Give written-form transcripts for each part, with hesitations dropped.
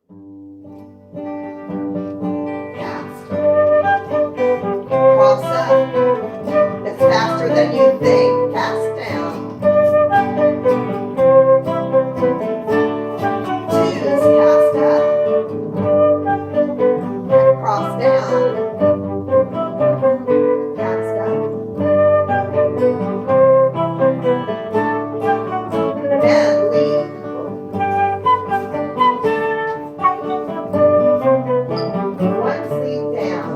Cast. Cross up. It's faster than you think. Cast down. Twos, cast up. Cross down. Cast up. And lead. One sleeve down.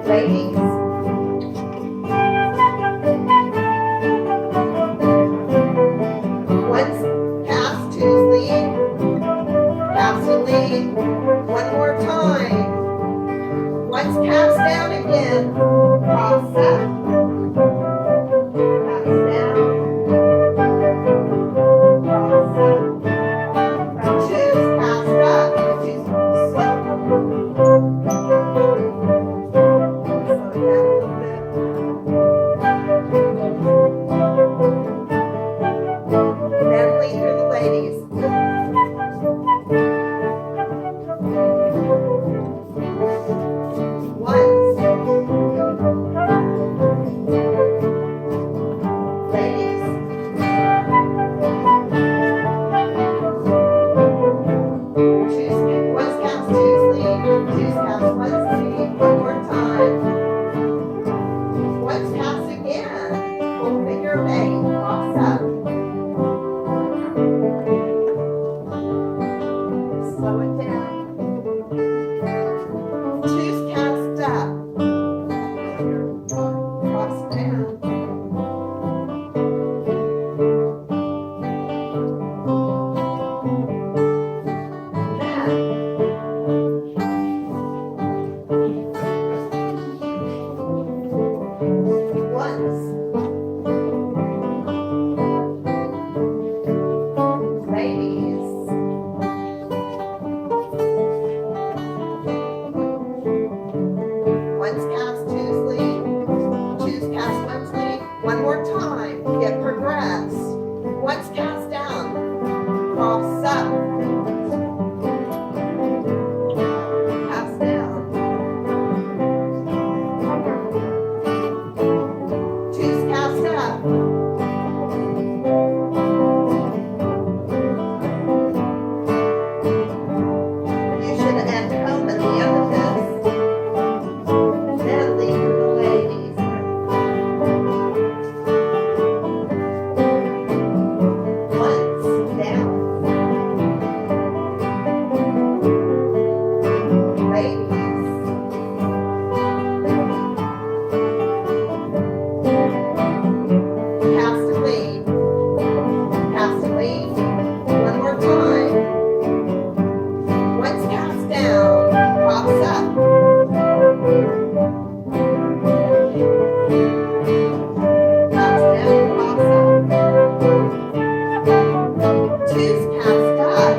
Ladies. Once cast, twos lead. Cast and lead. One more time. Once cast down again. Cross up. Cast down. Cross up. Twos cast up. Twos slip. Slow it down a little bit. Then lead through the ladies. Once. Ladies. Twos, once cast, twos lead. Twos cast, once lead. One more time. Once cast again. Full figure of 8. Cross up. Slow it down. Twos cast up. Cross down. That. Once. Ladies. Once cast, twos lead. Twos cast, once lead. One more time. Get progress. Once cast down. Cross up. Cast down. Twos cast up. You should end home at the end of this. Then lead to the ladies. Once down. Ladies. Cast and lead. Cast and lead. One more time. Once cast down. Cross up. Cast down, cross up. Twos cast up.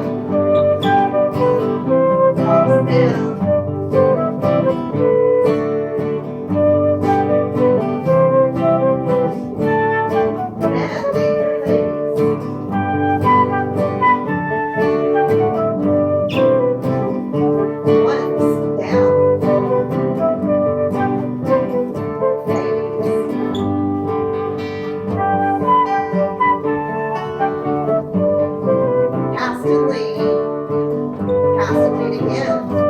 Cross down. And lead your ladies. Once down. Ladies. Cast and lead. Cast and lead again.